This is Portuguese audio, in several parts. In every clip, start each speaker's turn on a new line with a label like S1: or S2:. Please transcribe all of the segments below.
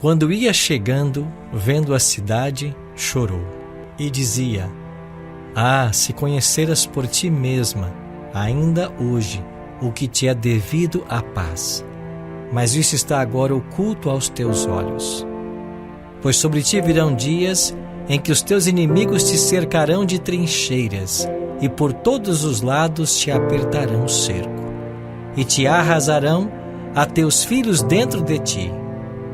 S1: Quando ia chegando, vendo a cidade, chorou e dizia: Ah, se conheceras por ti mesma, ainda hoje, o que te é devido à paz. Mas isso está agora oculto aos teus olhos. Pois sobre ti virão dias em que os teus inimigos te cercarão de trincheiras e por todos os lados te apertarão o cerco e te arrasarão a teus filhos dentro de ti.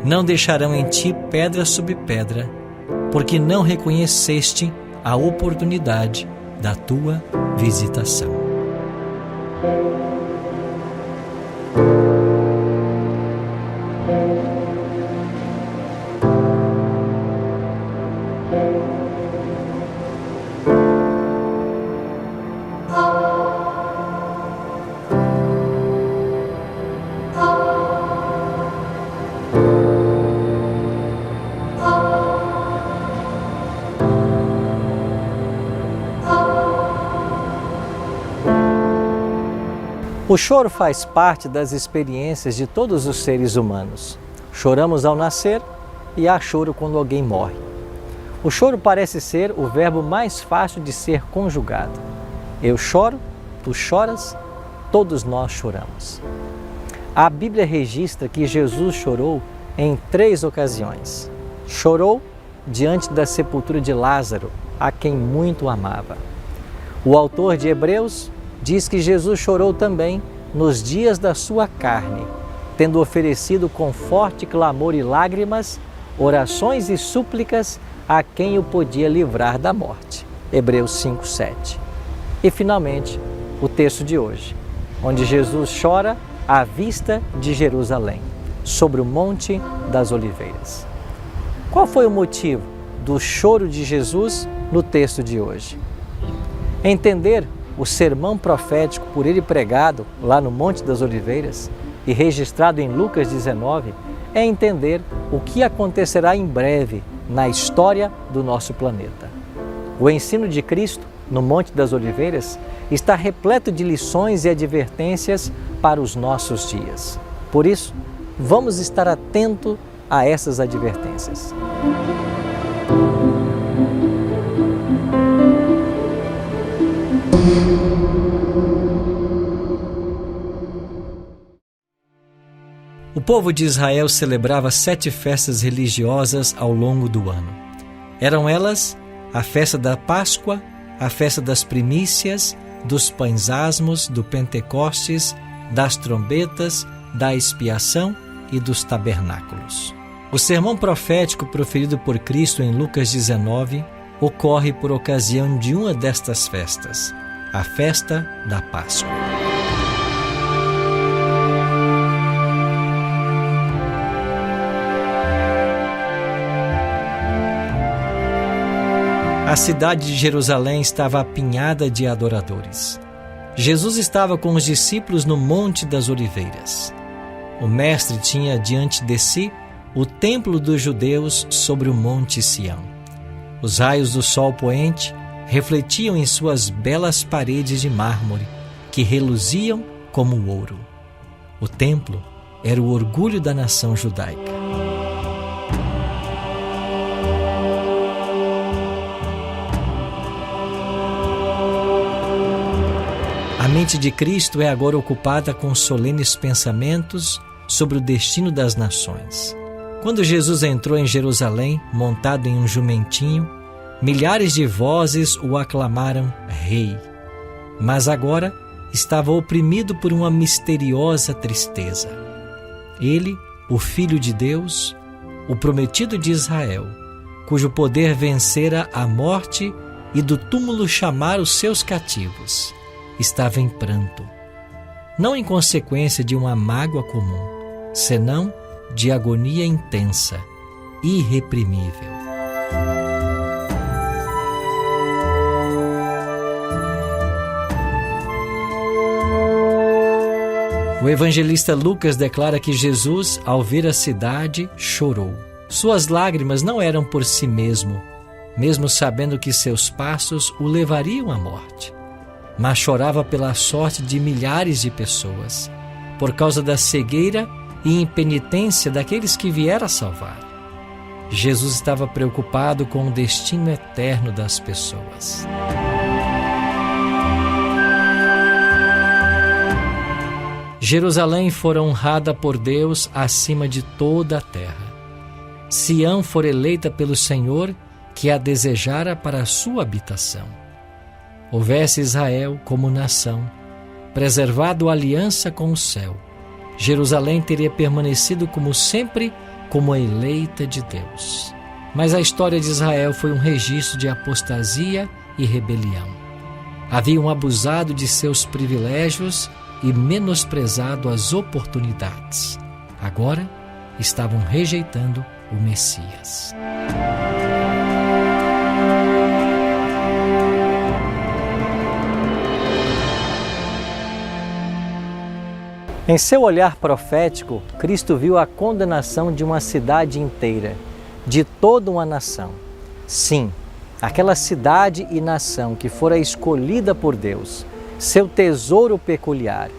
S1: Não deixarão em ti pedra sobre pedra, porque não reconheceste a oportunidade da tua visitação.
S2: O choro faz parte das experiências de todos os seres humanos. Choramos ao nascer e há choro quando alguém morre. O choro parece ser o verbo mais fácil de ser conjugado. Eu choro, tu choras, todos nós choramos. A Bíblia registra que Jesus chorou em 3 ocasiões. Chorou diante da sepultura de Lázaro, a quem muito amava. O autor de Hebreus diz que Jesus chorou também nos dias da sua carne, tendo oferecido com forte clamor e lágrimas, orações e súplicas a quem o podia livrar da morte. Hebreus 5:7. E finalmente, o texto de hoje, onde Jesus chora à vista de Jerusalém, sobre o Monte das Oliveiras. Qual foi o motivo do choro de Jesus no texto de hoje? Entender o sermão profético por ele pregado lá no Monte das Oliveiras e registrado em Lucas 19 é entender o que acontecerá em breve na história do nosso planeta. O ensino de Cristo no Monte das Oliveiras está repleto de lições e advertências para os nossos dias. Por isso, vamos estar atentos a essas advertências.
S1: O povo de Israel celebrava 7 festas religiosas ao longo do ano. Eram elas a festa da Páscoa, a festa das primícias, dos pães asmos, do Pentecostes, das trombetas, da expiação e dos tabernáculos. O sermão profético proferido por Cristo em Lucas 19 ocorre por ocasião de uma destas festas, a festa da Páscoa. A cidade de Jerusalém estava apinhada de adoradores. Jesus estava com os discípulos no Monte das Oliveiras. O Mestre tinha diante de si o templo dos judeus sobre o Monte Sião. Os raios do sol poente refletiam em suas belas paredes de mármore, que reluziam como ouro. O templo era o orgulho da nação judaica. A mente de Cristo é agora ocupada com solenes pensamentos sobre o destino das nações. Quando Jesus entrou em Jerusalém, montado em um jumentinho, milhares de vozes o aclamaram rei. Mas agora estava oprimido por uma misteriosa tristeza. Ele, o Filho de Deus, o prometido de Israel, cujo poder vencera a morte e do túmulo chamara os seus cativos, estava em pranto, não em consequência de uma mágoa comum, senão de agonia intensa, irreprimível. O evangelista Lucas declara que Jesus, ao ver a cidade, chorou. Suas lágrimas não eram por si mesmo sabendo que seus passos o levariam à morte, mas chorava pela sorte de milhares de pessoas, por causa da cegueira e impenitência daqueles que viera salvar. Jesus estava preocupado com o destino eterno das pessoas. Jerusalém fora honrada por Deus acima de toda a terra. Sião fora eleita pelo Senhor, que a desejara para a sua habitação. Houvesse Israel como nação, preservado a aliança com o céu, Jerusalém teria permanecido como sempre, como a eleita de Deus. Mas a história de Israel foi um registro de apostasia e rebelião. Haviam abusado de seus privilégios e menosprezado as oportunidades. Agora estavam rejeitando o Messias.
S2: Em seu olhar profético, Cristo viu a condenação de uma cidade inteira, de toda uma nação. Sim, aquela cidade e nação que fora escolhida por Deus, seu tesouro peculiar.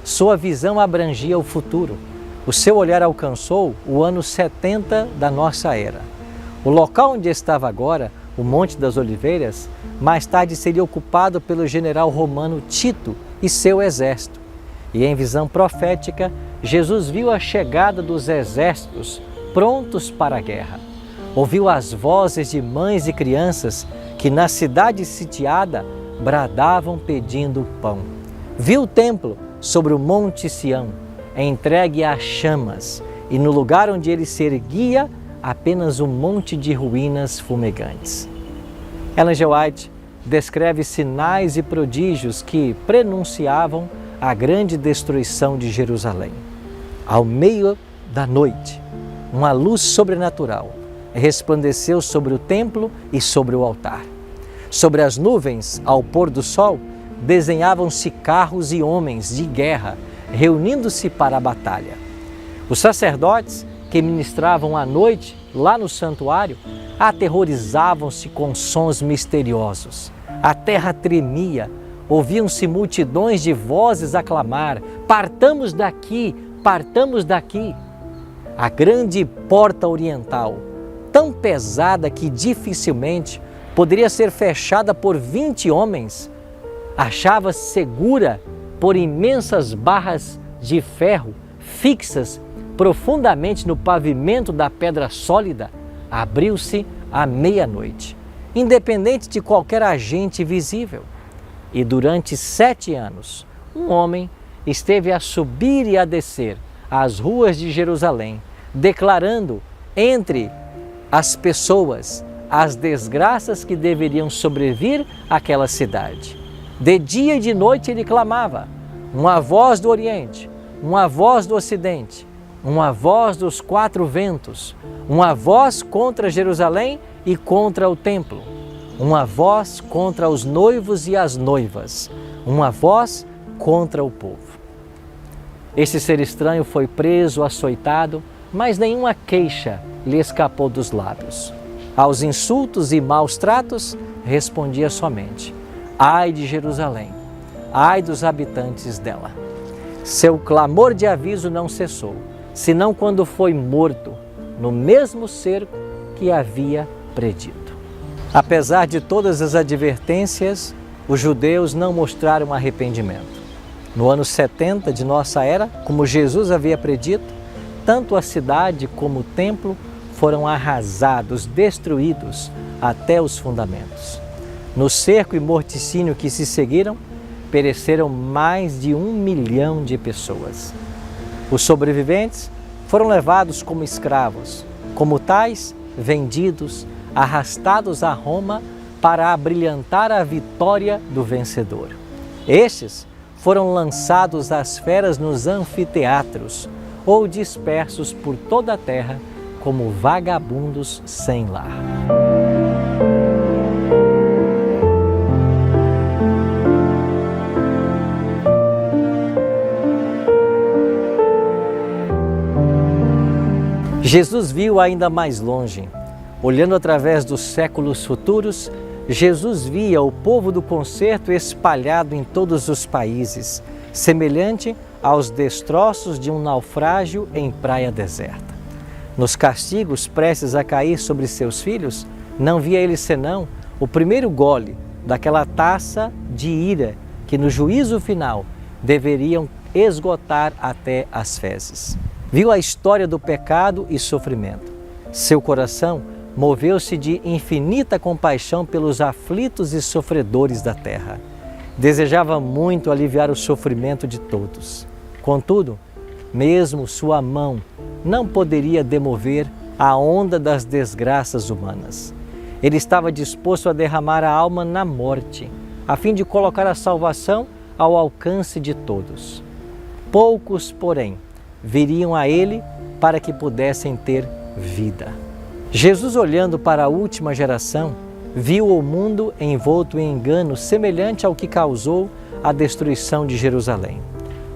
S2: Sua visão abrangia o futuro. O seu olhar alcançou o ano 70 da nossa era. O local onde estava agora, o Monte das Oliveiras, mais tarde seria ocupado pelo general romano Tito e seu exército. E em visão profética, Jesus viu a chegada dos exércitos prontos para a guerra. Ouviu as vozes de mães e crianças que na cidade sitiada bradavam pedindo pão. Viu o templo sobre o Monte Sião, entregue às chamas, e no lugar onde ele se erguia, apenas um monte de ruínas fumegantes. Ellen G. White descreve sinais e prodígios que prenunciavam a grande destruição de Jerusalém. Ao meio da noite, uma luz sobrenatural resplandeceu sobre o templo e sobre o altar. Sobre as nuvens, ao pôr do sol, desenhavam-se carros e homens de guerra, reunindo-se para a batalha. Os sacerdotes que ministravam à noite lá no santuário aterrorizavam-se com sons misteriosos. A terra tremia, ouviam-se multidões de vozes a clamar: partamos daqui, partamos daqui. A grande porta oriental, tão pesada que dificilmente poderia ser fechada por 20 homens, achava-se segura por imensas barras de ferro fixas profundamente no pavimento da pedra sólida. Abriu-se à meia-noite, independente de qualquer agente visível. E durante 7 anos, um homem esteve a subir e a descer as ruas de Jerusalém, declarando entre as pessoas as desgraças que deveriam sobrevir àquela cidade. De dia e de noite ele clamava, uma voz do Oriente, uma voz do Ocidente, uma voz dos 4 ventos, uma voz contra Jerusalém e contra o templo, uma voz contra os noivos e as noivas, uma voz contra o povo. Esse ser estranho foi preso, açoitado, mas nenhuma queixa lhe escapou dos lábios. Aos insultos e maus tratos, respondia somente: ai de Jerusalém, ai dos habitantes dela. Seu clamor de aviso não cessou, senão quando foi morto no mesmo cerco que havia predito. Apesar de todas as advertências, os judeus não mostraram arrependimento. No ano 70 de nossa era, como Jesus havia predito, tanto a cidade como o templo foram arrasados, destruídos até os fundamentos. No cerco e morticínio que se seguiram, pereceram mais de 1 milhão de pessoas. Os sobreviventes foram levados como escravos, como tais, vendidos, arrastados a Roma para abrilhantar a vitória do vencedor. Estes foram lançados às feras nos anfiteatros ou dispersos por toda a terra como vagabundos sem lar. Jesus viu ainda mais longe. Olhando através dos séculos futuros, Jesus via o povo do concerto espalhado em todos os países, semelhante aos destroços de um naufrágio em praia deserta. Nos castigos prestes a cair sobre seus filhos, não via ele senão o primeiro gole daquela taça de ira que no juízo final deveriam esgotar até as fezes. Viu a história do pecado e sofrimento. Seu coração moveu-se de infinita compaixão pelos aflitos e sofredores da terra. Desejava muito aliviar o sofrimento de todos. Contudo, mesmo sua mão não poderia demover a onda das desgraças humanas. Ele estava disposto a derramar a alma na morte, a fim de colocar a salvação ao alcance de todos. Poucos, porém, viriam a ele para que pudessem ter vida. Jesus, olhando para a última geração, viu o mundo envolto em engano semelhante ao que causou a destruição de Jerusalém.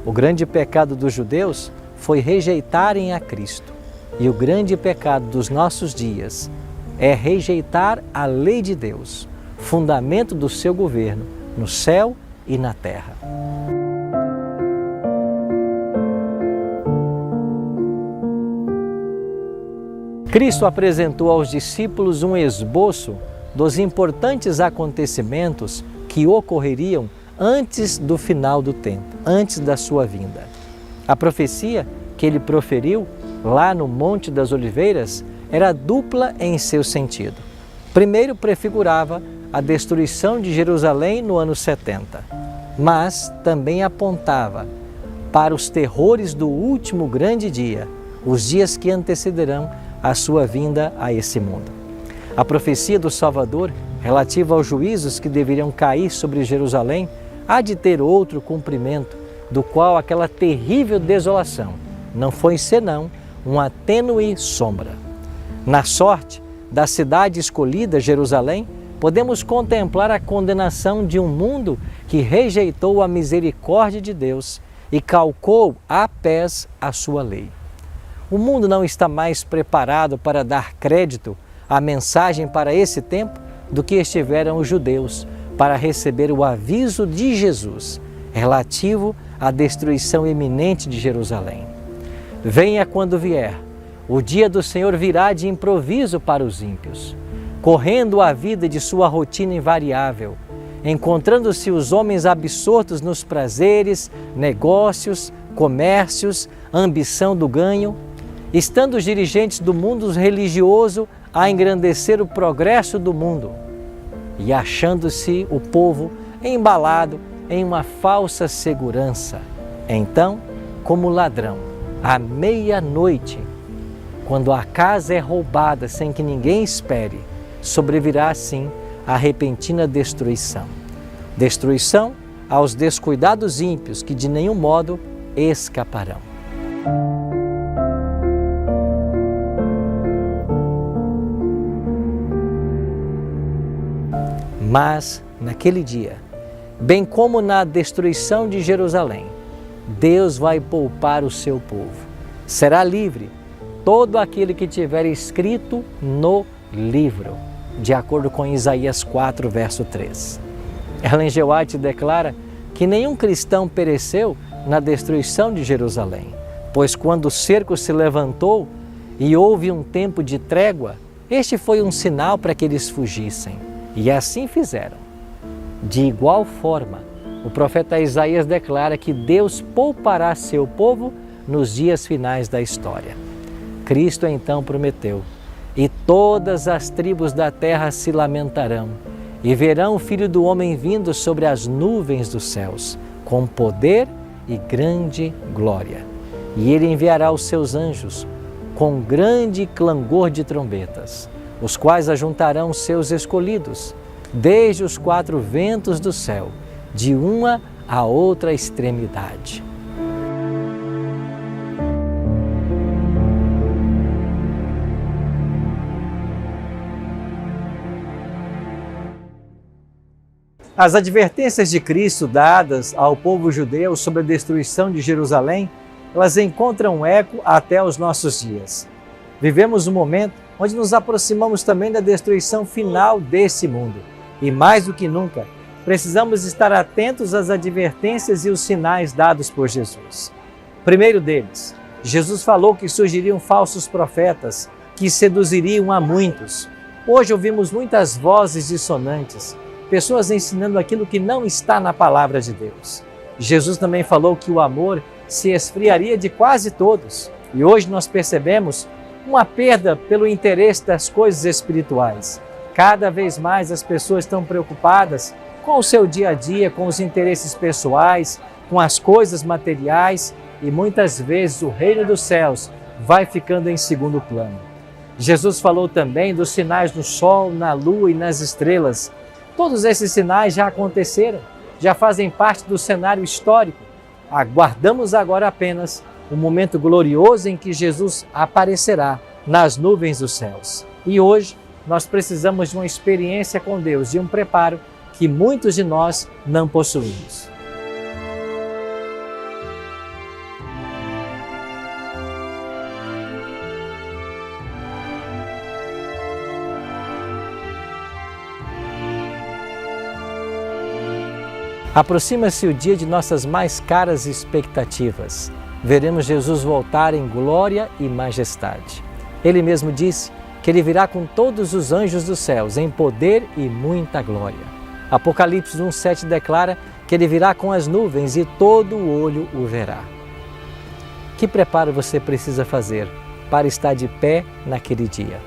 S2: O grande pecado dos judeus foi rejeitarem a Cristo. E o grande pecado dos nossos dias é rejeitar a lei de Deus, fundamento do seu governo no céu e na terra. Cristo apresentou aos discípulos um esboço dos importantes acontecimentos que ocorreriam antes do final do tempo, antes da sua vinda. A profecia que ele proferiu lá no Monte das Oliveiras era dupla em seu sentido. Primeiro, prefigurava a destruição de Jerusalém no ano 70, mas também apontava para os terrores do último grande dia, os dias que antecederão a sua vinda a esse mundo. A profecia do Salvador, relativa aos juízos que deveriam cair sobre Jerusalém, há de ter outro cumprimento, do qual aquela terrível desolação não foi senão uma tênue sombra. Na sorte da cidade escolhida, Jerusalém, podemos contemplar a condenação de um mundo que rejeitou a misericórdia de Deus e calcou a pés a sua lei. O mundo não está mais preparado para dar crédito à mensagem para esse tempo do que estiveram os judeus para receber o aviso de Jesus relativo à destruição iminente de Jerusalém. Venha quando vier, o dia do Senhor virá de improviso para os ímpios, correndo a vida de sua rotina invariável, encontrando-se os homens absortos nos prazeres, negócios, comércios, ambição do ganho, estando os dirigentes do mundo religioso a engrandecer o progresso do mundo e achando-se o povo embalado em uma falsa segurança. Então, como ladrão, à meia-noite, quando a casa é roubada sem que ninguém espere, sobrevirá assim a repentina destruição. Destruição aos descuidados ímpios que de nenhum modo escaparão. Mas, naquele dia, bem como na destruição de Jerusalém, Deus vai poupar o seu povo. Será livre todo aquele que tiver escrito no livro, de acordo com Isaías 4, verso 3. Ellen G. White declara que nenhum cristão pereceu na destruição de Jerusalém, pois quando o cerco se levantou e houve um tempo de trégua, este foi um sinal para que eles fugissem. E assim fizeram. De igual forma, o profeta Isaías declara que Deus poupará seu povo nos dias finais da história. Cristo então prometeu: e todas as tribos da terra se lamentarão, e verão o Filho do Homem vindo sobre as nuvens dos céus, com poder e grande glória. E ele enviará os seus anjos com grande clangor de trombetas, os quais ajuntarão seus escolhidos, desde os quatro ventos do céu, de uma a outra extremidade. As advertências de Cristo dadas ao povo judeu sobre a destruição de Jerusalém, elas encontram eco até os nossos dias. Vivemos um momento onde nos aproximamos também da destruição final desse mundo. E mais do que nunca, precisamos estar atentos às advertências e os sinais dados por Jesus. Primeiro deles, Jesus falou que surgiriam falsos profetas, que seduziriam a muitos. Hoje ouvimos muitas vozes dissonantes, pessoas ensinando aquilo que não está na palavra de Deus. Jesus também falou que o amor se esfriaria de quase todos. E hoje nós percebemos uma perda pelo interesse das coisas espirituais. Cada vez mais as pessoas estão preocupadas com o seu dia a dia, com os interesses pessoais, com as coisas materiais, e muitas vezes o reino dos céus vai ficando em segundo plano. Jesus falou também dos sinais no sol, na lua e nas estrelas. Todos esses sinais já aconteceram, já fazem parte do cenário histórico. Aguardamos agora apenas o momento glorioso em que Jesus aparecerá nas nuvens dos céus. E hoje nós precisamos de uma experiência com Deus, de um preparo que muitos de nós não possuímos. Aproxima-se o dia de nossas mais caras expectativas. Veremos Jesus voltar em glória e majestade. Ele mesmo disse que Ele virá com todos os anjos dos céus, em poder e muita glória. Apocalipse 1,7 declara que Ele virá com as nuvens e todo o olho o verá. Que preparo você precisa fazer para estar de pé naquele dia?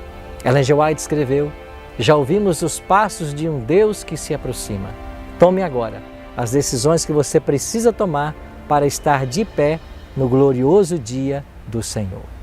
S2: Ellen G. White escreveu: já ouvimos os passos de um Deus que se aproxima. Tome agora as decisões que você precisa tomar para estar de pé no glorioso dia do Senhor.